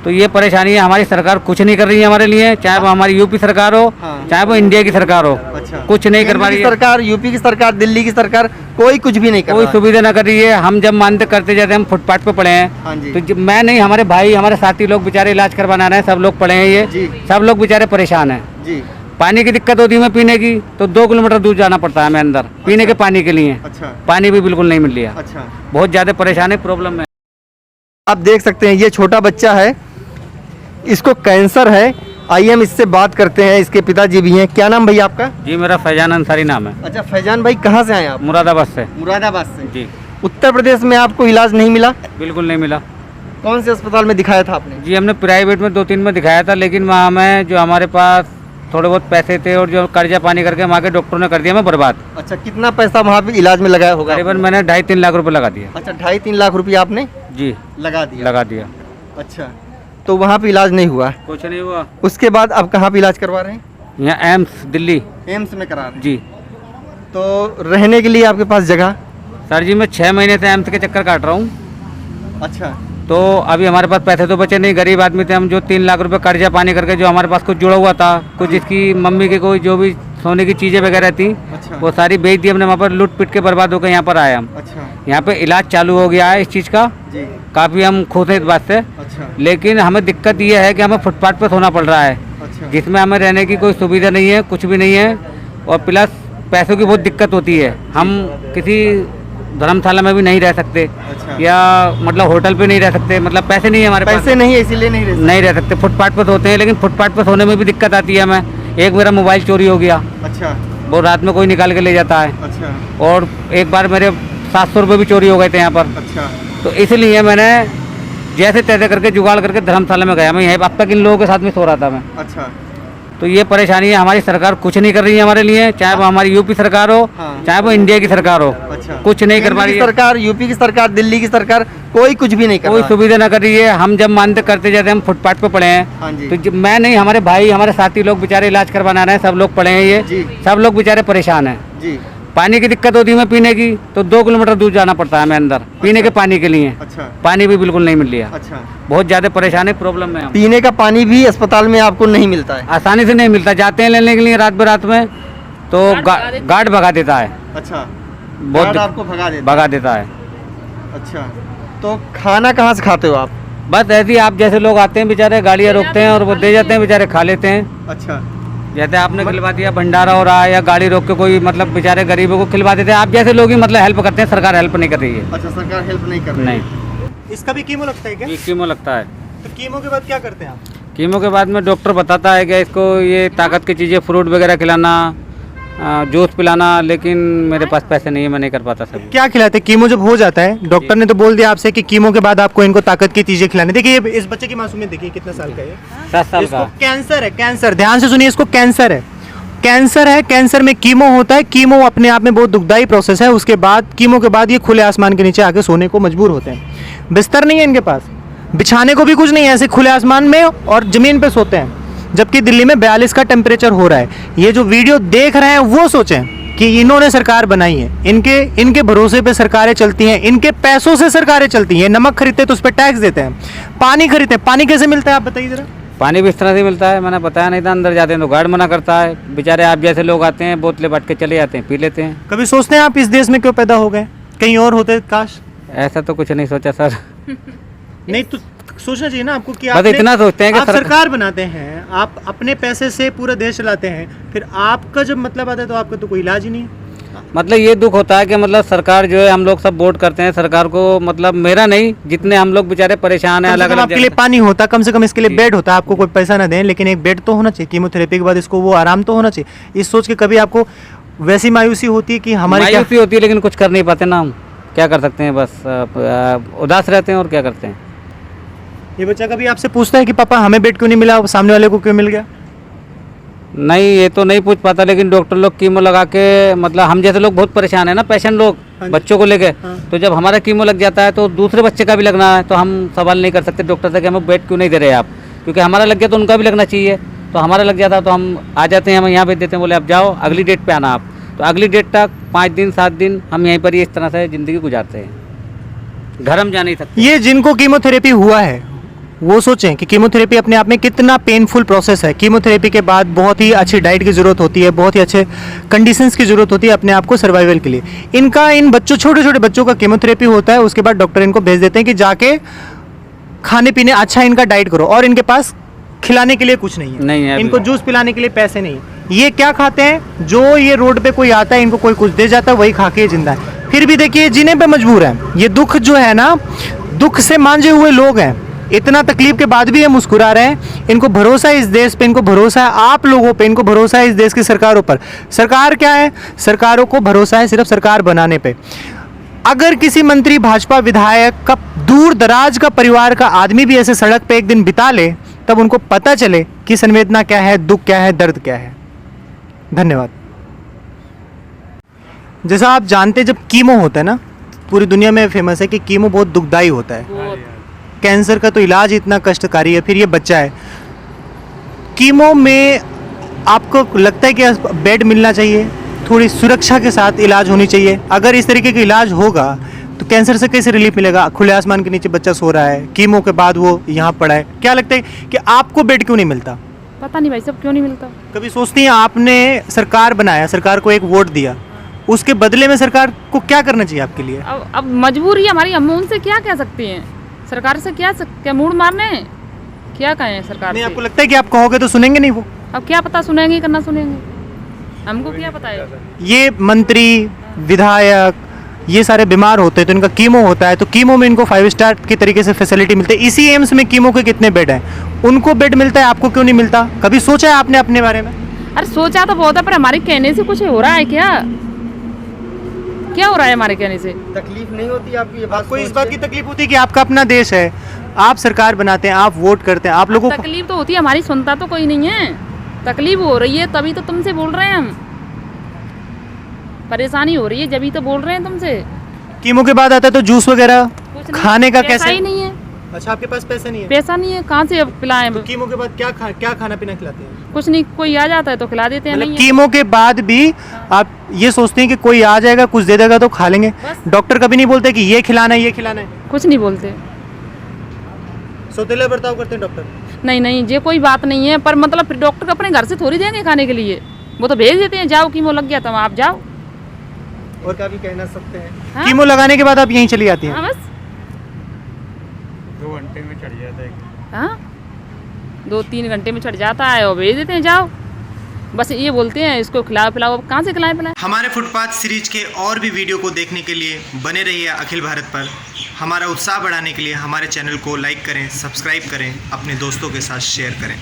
तो ये परेशानी है, हमारी सरकार कुछ नहीं कर रही है हमारे लिए, चाहे वो हमारी यूपी सरकार हो, चाहे वो इंडिया की सरकार हो। अच्छा, कुछ नहीं कर पा रही है सरकार, यूपी की सरकार, दिल्ली की सरकार, कोई कुछ भी नहीं कर कोई रहा है। सुविधा ना कर रही है। हम जब मानते करते जाते हैं, हम फुटपाथ पे पड़े हैं। हाँ जी। तो मैं नहीं, हमारे भाई, हमारे साथी लोग बेचारे इलाज करवाना रहे हैं, सब लोग पड़े हैं, जी। ये सब लोग बेचारे परेशान हैं। जी। पानी की दिक्कत होती है हमें पीने की, तो 2 किलोमीटर दूर जाना पड़ता है हमें अंदर पीने के पानी के लिए। अच्छा। पानी भी बिल्कुल नहीं मिल रहा। अच्छा, बहुत ज़्यादा परेशान है, प्रॉब्लम में। आप देख सकते हैं ये छोटा बच्चा है, इसको कैंसर है। आइए हम इससे बात करते हैं, इसके पिताजी भी हैं। क्या नाम भैया आपका? जी, मेरा फैजान अंसारी नाम है। अच्छा फैजान भाई, कहाँ से आए आप? मुरादाबाद से। मुरादाबाद से। जी। उत्तर प्रदेश में आपको इलाज नहीं मिला? बिल्कुल नहीं मिला। कौन से अस्पताल में दिखाया था आपने? जी, हमने प्राइवेट में 2-3 में दिखाया था, लेकिन वहाँ हमें जो हमारे पास थोड़े बहुत पैसे थे और जो कर्जा पानी करके वहाँ के डॉक्टरों ने कर दिया हमें बर्बाद। अच्छा, कितना पैसा वहाँ पे इलाज में लगाया होगा? करीबन मैंने 2.5-3 लाख रुपए लगा दिया। अच्छा, 2.5-3 लाख रुपया आपने जी लगा दिया? लगा दिया। अच्छा, तो वहाँ पे इलाज नहीं हुआ? कुछ नहीं हुआ। उसके बाद अब कहाँ पे इलाज करवा रहे हैं? यहाँ एम्स दिल्ली। एम्स में करा रहे हैं? जी। तो रहने के लिए आपके पास जगह? सर जी, मैं 6 महीने से एम्स के चक्कर काट रहा हूँ। अच्छा। तो अभी हमारे पास पैसे तो बचे नहीं, गरीब आदमी थे हम, जो 3 लाख रुपए कर्जा पानी करके जो हमारे पास कुछ जुड़ा हुआ था, कुछ इसकी मम्मी के कोई जो भी सोने की चीज़ें वगैरह थी, अच्छा। वो सारी बेच दी हमने। वहाँ पर लूट पिट के बर्बाद होकर यहाँ पर आए हम। अच्छा। यहाँ पे इलाज चालू हो गया है इस चीज़ का, जी। काफ़ी हम खुश हैं इस बात से। अच्छा। लेकिन हमें दिक्कत ये है कि हमें फुटपाथ पर सोना पड़ रहा है, अच्छा। जिसमें हमें रहने की कोई सुविधा नहीं है, कुछ भी नहीं है, और प्लस पैसों की बहुत दिक्कत होती है। हम किसी धर्मशाला में भी नहीं रह सकते, अच्छा। या मतलब होटल पे नहीं रह सकते, मतलब पैसे नहीं है हमारे पास, पैसे नहीं है इसीलिए नहीं रह सकते। फुटपाथ पर सोते हैं, लेकिन फुटपाथ पर सोने में भी दिक्कत आती है हमें। एक मेरा मोबाइल चोरी हो गया, अच्छा। वो रात में कोई निकाल के ले जाता है। अच्छा। और एक बार मेरे 700 रुपये भी चोरी हो गए थे यहाँ पर। अच्छा। तो इसलिए मैंने जैसे तैसे करके जुगाड़ करके धर्मशाला में गया। मैं यहीं अब तक इन लोगों के साथ में सो रहा था मैं। अच्छा। तो ये परेशानी है, हमारी सरकार कुछ नहीं कर रही है हमारे लिए, चाहे वो हमारी यूपी सरकार हो, चाहे वो इंडिया की सरकार हो। अच्छा। कुछ नहीं कर पा रही है सरकार, यूपी की सरकार, दिल्ली की सरकार, कोई कुछ भी नहीं कर कोई रहा है। सुविधा ना कर रही है। हम जब मानते करते जाते हैं, हम फुटपाथ पे पड़े हैं। हाँ जी। तो मैं नहीं, हमारे भाई, हमारे साथी लोग बेचारे इलाज करवाना रहे हैं, सब लोग पड़े हैं, ये जी। सब लोग बेचारे परेशान हैं। जी। पानी की दिक्कत होती है हमें पीने की, तो 2 किलोमीटर दूर जाना पड़ता है हमें अंदर पीने के पानी के लिए। अच्छा। पानी भी बिल्कुल नहीं मिल रहा। अच्छा। बहुत ज़्यादा परेशान है, प्रॉब्लम में हम। पीने का पानी भी अस्पताल में आपको नहीं मिलता है? आसानी से नहीं मिलता, जाते हैं लेने के लिए रात बेरात में, तो गार्ड भगा देता है। अच्छा, बहुत आपको भगा देता है। अच्छा, तो खाना कहाँ से खाते हो आप? बस ऐसे ही आप जैसे लोग आते हैं बेचारे, गाड़ियाँ रोकते हैं और वो दे जाते हैं, बेचारे खा लेते हैं। अच्छा। जैसे आपने खिलवा दिया, भंडारा हो रहा है, या गाड़ी रोक के कोई मतलब बेचारे गरीबों को खिलवा देते हैं। आप जैसे लोग ही मतलब हेल्प करते हैं, सरकार हेल्प नहीं कर रही है। अच्छा, सरकार हेल्प नहीं कर रही है। नहीं। इसका भी कीमो लगता है क्या? ये कीमो लगता है। तो कीमो के बाद क्या करते हैं आप? कीमो के बाद में डॉक्टर बताता है कि इसको ये ताकत की चीज़ें, फ्रूट वगैरह खिलाना, जूस पिलाना, लेकिन मेरे पास पैसे नहीं है, मैं नहीं कर पाता सब। क्या खिलाते हैं? कीमो जब हो जाता है, डॉक्टर ने तो बोल दिया आपसे कि कीमो के बाद आपको इनको ताकत की चीजें खिलानी। देखिए इस बच्चे की मासूमियत देखिए, कितना साल का है? 7 साल इसको का। कैंसर है, कैंसर। ध्यान से सुनिए, इसको कैंसर है। कैंसर है, कैंसर में कीमो होता है। कीमो अपने आप में बहुत दुखदायी प्रोसेस है। उसके बाद कीमो के बाद ये खुले आसमान के नीचे आके सोने को मजबूर होते हैं। बिस्तर नहीं है इनके पास, बिछाने को भी कुछ नहीं है, ऐसे खुले आसमान में और जमीन पे सोते हैं। जबकि दिल्ली में 42 का टेम्परेचर हो रहा है। ये जो वीडियो देख रहे हैं वो सोचें कि इन्होंने सरकार बनाई है, इनके भरोसे पे सरकारें चलती हैं, इनके पैसों से सरकारें चलती हैं। नमक खरीदते हैं तो उस पर टैक्स देते हैं, पानी खरीदते हैं, पानी कैसे मिलता है आप बताइए जरा? पानी भी इस तरह से मिलता है, मैंने बताया नहीं था। अंदर जाते हैं तो गार्ड मना करता है। बेचारे आप जैसे लोग आते हैं, बोतलें बांट के चले जाते हैं, पी लेते हैं। कभी सोचते हैं आप इस देश में क्यों पैदा हो गए? कहीं और होते काश। ऐसा तो कुछ नहीं सोचा सर। नहीं तो सोचना चाहिए ना आपको कि बस इतना सोचते हैं कि आप सरकार बनाते हैं, आप अपने पैसे से पूरा देश चलाते हैं, फिर आपका जब मतलब आता है तो आपका तो कोई इलाज ही नहीं है। मतलब ये दुख होता है कि मतलब सरकार जो है, हम लोग सब वोट करते हैं सरकार को, मतलब मेरा नहीं, जितने हम लोग बेचारे परेशान हैं अलग अलग। आपके लिए पानी होता, कम से कम इसके लिए बेड होता, आपको कोई पैसा ना दें, लेकिन एक बेड तो होना चाहिए। कीमोथेरेपी के बाद इसको वो आराम तो होना चाहिए। इस सोच के कभी आपको वैसी मायूसी होती है कि हमारी मायूसी होती है, लेकिन कुछ कर नहीं पाते ना हम। क्या कर सकते हैं, बस उदास रहते हैं और क्या करते हैं। ये बच्चा कभी आपसे पूछता है कि पापा हमें बेड क्यों नहीं मिला, सामने वाले को क्यों मिल गया? नहीं, ये तो नहीं पूछ पाता, लेकिन डॉक्टर लोग कीमो लगा के, मतलब हम जैसे लोग बहुत परेशान है ना, पेशेंट लोग, बच्चों को लेके। तो जब हमारा कीमो लग जाता है तो दूसरे बच्चे का भी लगना है, तो हम सवाल नहीं कर सकते डॉक्टर से कि हमें बेड क्यों नहीं दे रहे आप, क्योंकि हमारा लग गया तो उनका भी लगना चाहिए। तो हमारा लग जाता है तो हम आ जाते हैं, हम यहाँ भेज देते हैं, बोले आप जाओ अगली डेट पे आना आप। तो अगली डेट तक 5 दिन 7 दिन हम यहीं पर ही इस तरह से ज़िंदगी गुजारते हैं, घर हम जा नहीं सकते। ये जिनको कीमोथेरेपी हुआ है वो सोचें कि कीमोथेरेपी अपने आप में कितना पेनफुल प्रोसेस है। कीमोथेरेपी के बाद बहुत ही अच्छी डाइट की ज़रूरत होती है, बहुत ही अच्छे कंडीशंस की ज़रूरत होती है अपने आप को सर्वाइवल के लिए। इन बच्चों, छोटे छोटे बच्चों का कीमोथेरेपी होता है, उसके बाद डॉक्टर इनको भेज देते हैं कि जाके खाने पीने अच्छा इनका डाइट करो, और इनके पास खिलाने के लिए कुछ नहीं है, इनको जूस पिलाने के लिए पैसे नहीं है। ये क्या खाते हैं, जो ये रोड पे कोई आता है इनको कोई कुछ दे जाता है, वही खा के जिंदा है। फिर भी देखिए जीने पे मजबूर है। ये दुख जो है ना, दुख से मांझे हुए लोग हैं। इतना तकलीफ के बाद भी ये मुस्कुरा रहे हैं। इनको भरोसा है इस देश पे, इनको भरोसा है आप लोगों पे, इनको भरोसा है इस देश की सरकारों पर। सरकार क्या है, सरकारों को भरोसा है सिर्फ सरकार बनाने पे। अगर किसी मंत्री, भाजपा विधायक का, दूर दराज का परिवार का आदमी भी ऐसे सड़क पे एक दिन बिता ले, तब उनको पता चले कि संवेदना क्या है, दुख क्या है, दर्द क्या है। धन्यवाद। जैसा आप जानते हैं, जब कीमो होता है ना, पूरी दुनिया में फेमस है कि कीमो बहुत दुखदाई होता है। कैंसर का तो इलाज इतना कष्टकारी है, फिर ये बच्चा है। कीमो में आपको लगता है कि बेड मिलना चाहिए, थोड़ी सुरक्षा के साथ इलाज होनी चाहिए। अगर इस तरीके का इलाज होगा तो कैंसर से कैसे रिलीफ मिलेगा? खुले आसमान के नीचे बच्चा सो रहा है, कीमो के बाद वो यहाँ पड़ा है। क्या लगता है कि आपको बेड क्यों नहीं मिलता? पता नहीं भाई साहब क्यों नहीं मिलता। कभी सोचती हैं, आपने सरकार बनाया, सरकार को एक वोट दिया, उसके बदले में सरकार को क्या करना चाहिए आपके लिए? अब मजबूरी हमारी, हम उनसे क्या कह सकते हैं? सरकार से क्या मूड मारने, क्या कहें सरकार नहीं, से? आपको लगता है कि आप कहोगे तो सुनेंगे नहीं वो? अब क्या पता सुनेंगे कि ना सुनेंगे, हमको क्या पता है। ये मंत्री, विधायक, ये सारे बीमार होते हैं तो इनका कीमो होता है, तो कीमो में इनको 5 स्टार की तरीके से फैसिलिटी मिलती है। इसी एम्स में कीमो के कितने बेड हैं, उनको बेड मिलता है, आपको क्यों नहीं मिलता? कभी सोचा है आपने अपने बारे में? अरे सोचा तो बहुत है, पर हमारे कहने से कुछ हो रहा है क्या? क्या हो रहा है हमारे कहने से? तकलीफ नहीं होती आपकी? ये बात आपको इस बात की तकलीफ होती है कि आपका अपना देश है, आप सरकार बनाते हैं, आप वोट करते हैं, आप लोगों को तकलीफ तो होती है, हमारी सुनता तो कोई नहीं है। तकलीफ हो रही है तभी तो तुमसे बोल रहे हैं हम, परेशानी हो रही है जब तो बोल रहे हैं तुमसे। कीमो के बाद आता है तो जूस वगैरह कुछ नहीं, खाने का पैसा कैसे? ही नहीं है। अच्छा, आपके पास पैसे नहीं है? पैसा नहीं है, कहाँ से अब पिलाएं? तो कीमो के बाद क्या खाना पीना खिलाते हैं? कुछ नहीं, कोई आ जाता है तो खिला देते हैं। मतलब नहीं कीमो के बाद भी आप ये सोचते हैं कि कोई आ जाएगा, कुछ दे देगा तो खा लेंगे? बस। डॉक्टर कभी नहीं बोलते कि ये खिलाना है, ये खिलाना है? कुछ नहीं बोलते। सौतेला बर्ताव करते हैं डॉक्टर? नहीं नहीं, ये कोई बात नहीं है, पर मतलब फिर डॉक्टर अपने घर से थोड़ी देंगे खाने के लिए, वो तो भेज देते हैं, जाओ कीमो लग गया तो आप जाओ। और क्या भी कहना सकते हैं? हाँ? कीमो लगाने के बाद आप यहीं चली जाती हैं? हाँ बस 2 घंटे में चढ़ जाता है। हाँ, 2-3 घंटे में चढ़ जाता है और भेज देते हैं, जाओ। बस ये बोलते हैं इसको खिलाओ पिलाओ, कहाँ से खिलाएं पिलाएं। हमारे फुटपाथ सीरीज के और भी वीडियो को देखने के लिए बने रहिए अखिल भारत पर। हमारा उत्साह बढ़ाने के लिए हमारे चैनल को लाइक करें, सब्सक्राइब करें, अपने दोस्तों के साथ शेयर करें।